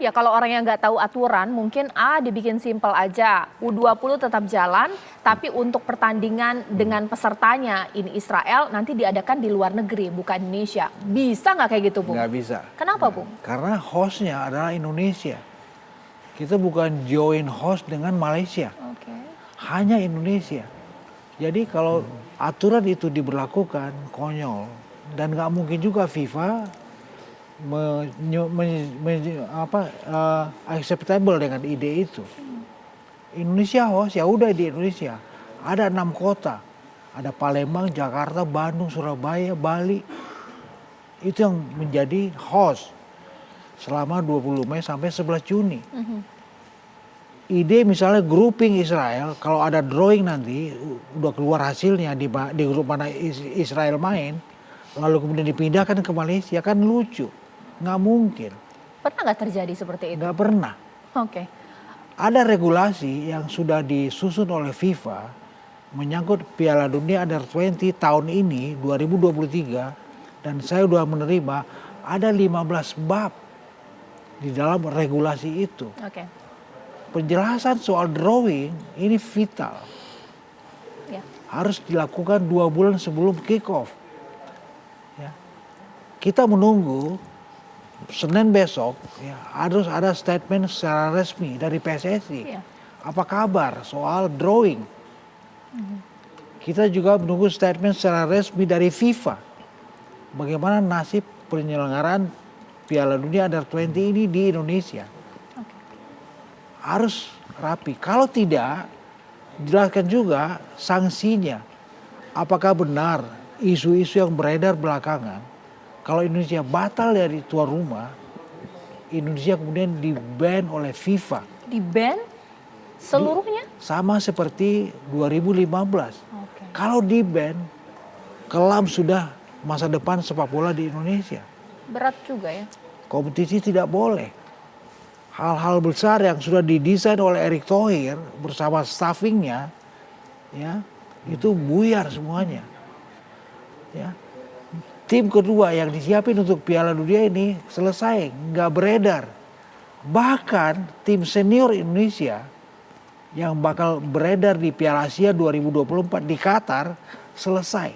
Ya kalau orang yang nggak tahu aturan mungkin dibikin simpel aja. U20 tetap jalan, tapi untuk pertandingan dengan pesertanya ini Israel nanti diadakan di luar negeri, bukan Indonesia. Bisa nggak kayak gitu, Bung? Nggak bisa. Kenapa, Bung? Karena hostnya adalah Indonesia. Kita bukan join host dengan Malaysia. Oke. Hanya Indonesia. Jadi kalau aturan itu diberlakukan, konyol. Dan nggak mungkin juga FIFA acceptable dengan ide itu. Indonesia host, ya udah di Indonesia. Ada 6 kota. Ada Palembang, Jakarta, Bandung, Surabaya, Bali. Itu yang menjadi host selama 20 Mei sampai 11 Juni. Ide misalnya grouping Israel, kalau ada drawing nanti, udah keluar hasilnya di grup mana Israel main, lalu kemudian dipindahkan ke Malaysia, kan lucu. Nggak mungkin. Pernah nggak terjadi seperti itu? Nggak pernah. Oke. Ada regulasi yang sudah disusun oleh FIFA menyangkut Piala Dunia Under 20 tahun ini 2023, dan saya sudah menerima ada 15 bab di dalam regulasi itu. Oke. Penjelasan soal drawing ini vital. Ya. Harus dilakukan 2 bulan sebelum kick off. Ya. Kita menunggu Senin besok ya, harus ada statement secara resmi dari PSSI. Iya. Apa kabar soal drawing? Kita juga menunggu statement secara resmi dari FIFA. Bagaimana nasib penyelenggaraan Piala Dunia Under 20 ini di Indonesia. Harus rapi. Kalau tidak, jelaskan juga sanksinya. Apakah benar isu-isu yang beredar belakangan, kalau Indonesia batal dari tuan rumah, Indonesia kemudian di-ban oleh FIFA. Di-ban seluruhnya? Sama seperti 2015. Oke. Kalau di-ban, kelam sudah masa depan sepak bola di Indonesia. Berat juga ya. Kompetisi tidak boleh. Hal-hal besar yang sudah didesain oleh Erick Thohir bersama staffingnya, ya, itu buyar semuanya. Ya. Tim kedua yang disiapin untuk Piala Dunia ini selesai, nggak beredar. Bahkan tim senior Indonesia yang bakal beredar di Piala Asia 2024 di Qatar selesai.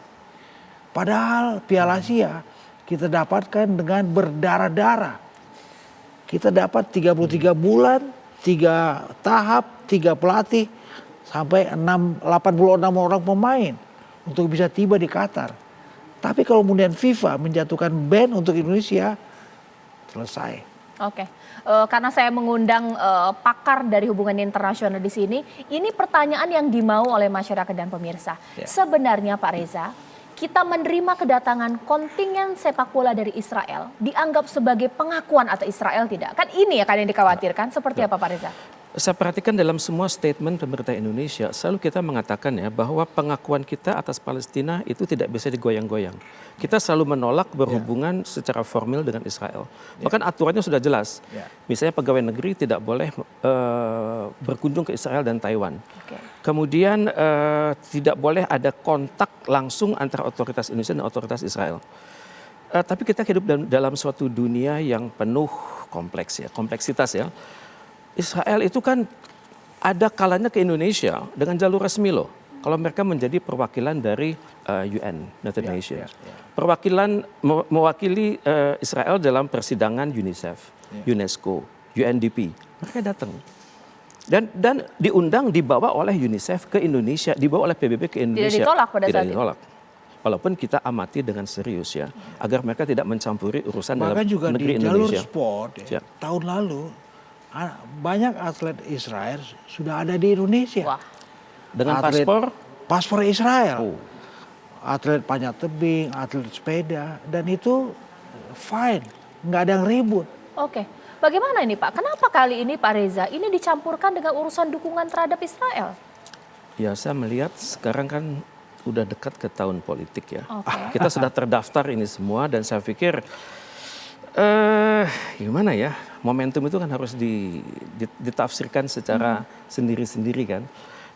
Padahal Piala Asia kita dapatkan dengan berdarah-darah. Kita dapat 33 bulan, 3 tahap, 3 pelatih, sampai 86 orang pemain untuk bisa tiba di Qatar. Tapi kalau kemudian FIFA menjatuhkan ban untuk Indonesia, selesai. Oke, karena saya mengundang pakar dari hubungan internasional di sini, ini pertanyaan yang dimau oleh masyarakat dan pemirsa. Ya. Sebenarnya Pak Reza, kita menerima kedatangan kontingen sepak bola dari Israel dianggap sebagai pengakuan atas Israel tidak? Kan ini ya kan yang dikhawatirkan, seperti apa Pak Reza? Saya perhatikan dalam semua statement pemerintah Indonesia, selalu kita mengatakan ya bahwa pengakuan kita atas Palestina itu tidak bisa digoyang-goyang. Kita selalu menolak berhubungan secara formil dengan Israel. Bahkan aturannya sudah jelas. Misalnya pegawai negeri tidak boleh berkunjung ke Israel dan Taiwan. Kemudian tidak boleh ada kontak langsung antara otoritas Indonesia dan otoritas Israel. Tapi kita hidup dalam suatu dunia yang penuh kompleks ya, kompleksitas ya. Israel itu kan ada kalanya ke Indonesia dengan jalur resmi loh. Kalau mereka menjadi perwakilan dari UN, United Nations. Perwakilan mewakili Israel dalam persidangan UNICEF, UNESCO, UNDP. Mereka datang. Dan diundang, dibawa oleh UNICEF ke Indonesia, dibawa oleh PBB ke Indonesia. Tidak ditolak pada saat itu? Tidak ditolak. Walaupun kita amati dengan serius ya, agar mereka tidak mencampuri urusan Bahkan dalam juga negeri di jalur Indonesia. sport ya, tahun lalu banyak atlet Israel sudah ada di Indonesia. Wah. Dengan atlet, paspor Israel. Atlet panjat tebing, atlet sepeda, dan itu fine, nggak ada yang ribut. Oke, bagaimana ini Pak? Kenapa kali ini Pak Reza ini dicampurkan dengan urusan dukungan terhadap Israel? Ya, saya melihat sekarang kan udah dekat ke tahun politik ya. Oke. Kita sudah terdaftar ini semua dan saya pikir gimana ya, momentum itu kan harus ditafsirkan secara sendiri-sendiri kan.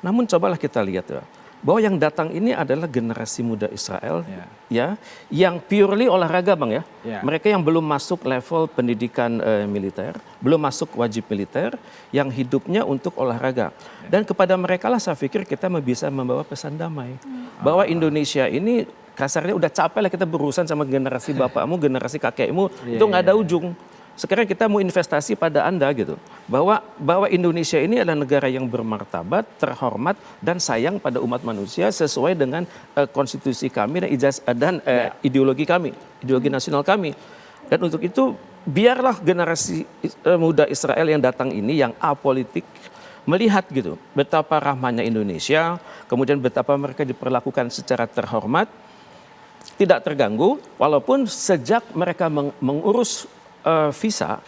Namun cobalah kita lihat ya, bahwa yang datang ini adalah generasi muda Israel ya yang purely olahraga Bang ya. Mereka yang belum masuk level pendidikan militer, belum masuk wajib militer, yang hidupnya untuk olahraga. Dan kepada mereka lah saya pikir kita bisa membawa pesan damai. Bahwa Indonesia ini kasarnya udah capek lah kita berurusan sama generasi bapakmu, generasi kakekmu, itu nggak ada ujung. Sekarang kita mau investasi pada Anda gitu. Bahwa Indonesia ini adalah negara yang bermartabat, terhormat, dan sayang pada umat manusia sesuai dengan konstitusi kami dan ideologi kami, ideologi nasional kami. Dan untuk itu biarlah generasi muda Israel yang datang ini yang apolitik melihat gitu betapa rahmanya Indonesia, kemudian betapa mereka diperlakukan secara terhormat, tidak terganggu, walaupun sejak mereka mengurus visa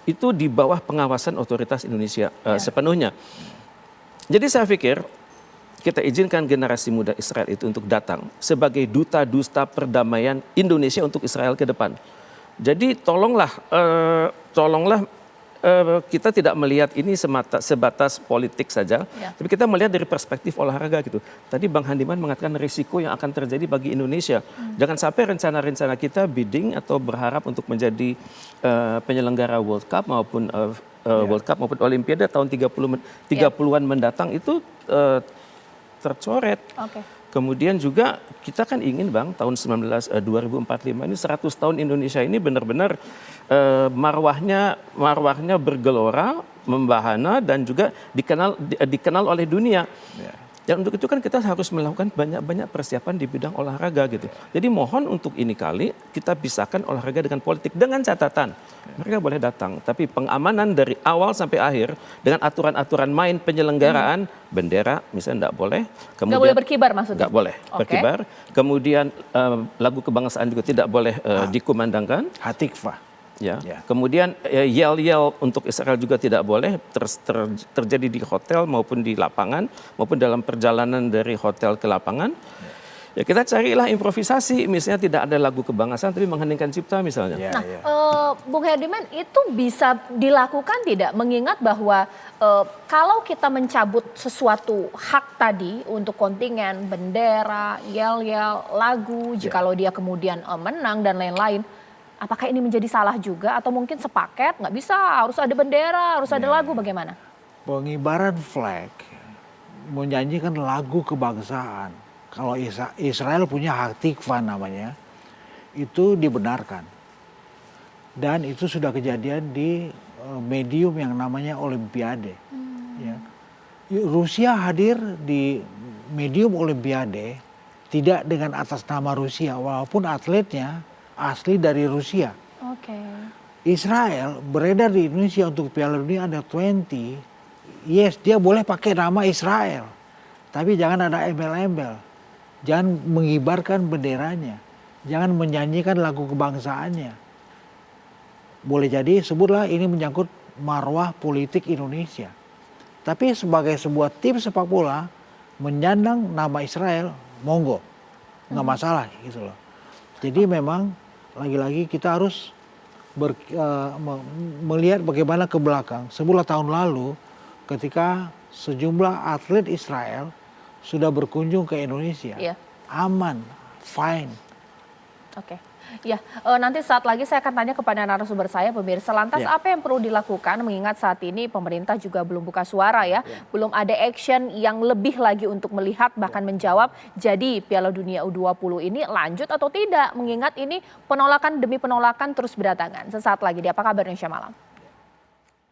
itu di bawah pengawasan otoritas Indonesia sepenuhnya. Jadi saya pikir kita izinkan generasi muda Israel itu untuk datang sebagai duta perdamaian Indonesia untuk Israel ke depan. Jadi tolonglah kita tidak melihat ini sebatas politik saja, tapi kita melihat dari perspektif olahraga gitu. Tadi Bang Handiman mengatakan risiko yang akan terjadi bagi Indonesia. Jangan sampai rencana-rencana kita bidding atau berharap untuk menjadi penyelenggara World Cup maupun Olimpiade tahun 30-an mendatang itu tercoret. Kemudian juga kita kan ingin Bang tahun 2045 ini 100 tahun Indonesia ini benar-benar marwahnya bergelora, membahana dan juga dikenal oleh dunia. Dan untuk itu kan kita harus melakukan banyak persiapan di bidang olahraga gitu. Jadi mohon untuk ini kali kita pisahkan olahraga dengan politik dengan catatan. Mereka boleh datang, tapi pengamanan dari awal sampai akhir dengan aturan-aturan main penyelenggaraan bendera misalnya tidak boleh. Kemudian nggak boleh berkibar maksudnya? Nggak boleh berkibar. Kemudian lagu kebangsaan juga tidak boleh dikumandangkan. Hatikvah. Kemudian yel-yel untuk Israel juga tidak boleh terjadi di hotel maupun di lapangan maupun dalam perjalanan dari hotel ke lapangan. Ya kita carilah improvisasi, misalnya tidak ada lagu kebangsaan tapi mengheningkan cipta misalnya. Bung Herdiman, itu bisa dilakukan tidak? Mengingat bahwa kalau kita mencabut sesuatu hak tadi untuk kontingen, bendera, yel-yel, lagu, jikalau dia kemudian menang dan lain-lain, apakah ini menjadi salah juga atau mungkin sepaket nggak bisa harus ada bendera, harus ada lagu, bagaimana? Pengibaran flag menyanyikan lagu kebangsaan. Kalau Israel punya hak tikvah namanya, itu dibenarkan. Dan itu sudah kejadian di medium yang namanya Olimpiade. Rusia hadir di medium Olimpiade tidak dengan atas nama Rusia, walaupun atletnya asli dari Rusia. Israel beredar di Indonesia untuk Piala Dunia Under-20. Yes, dia boleh pakai nama Israel, tapi jangan ada embel-embel, jangan mengibarkan benderanya, jangan menyanyikan lagu kebangsaannya. Boleh jadi sebutlah ini menyangkut marwah politik Indonesia, tapi sebagai sebuah tim sepak bola menyandang nama Israel, monggo, nggak masalah gitu loh. Jadi memang lagi-lagi kita harus melihat bagaimana ke belakang. 10 tahun lalu ketika sejumlah atlet Israel sudah berkunjung ke Indonesia, aman, fine. Nanti saat lagi saya akan tanya kepada narasumber saya, pemirsa. Lantas apa yang perlu dilakukan mengingat saat ini pemerintah juga belum buka suara ya. Belum ada action yang lebih lagi untuk melihat bahkan menjawab jadi Piala Dunia U20 ini lanjut atau tidak. Mengingat ini penolakan demi penolakan terus berdatangan. Sesaat lagi di Apa Kabar Indonesia Malam.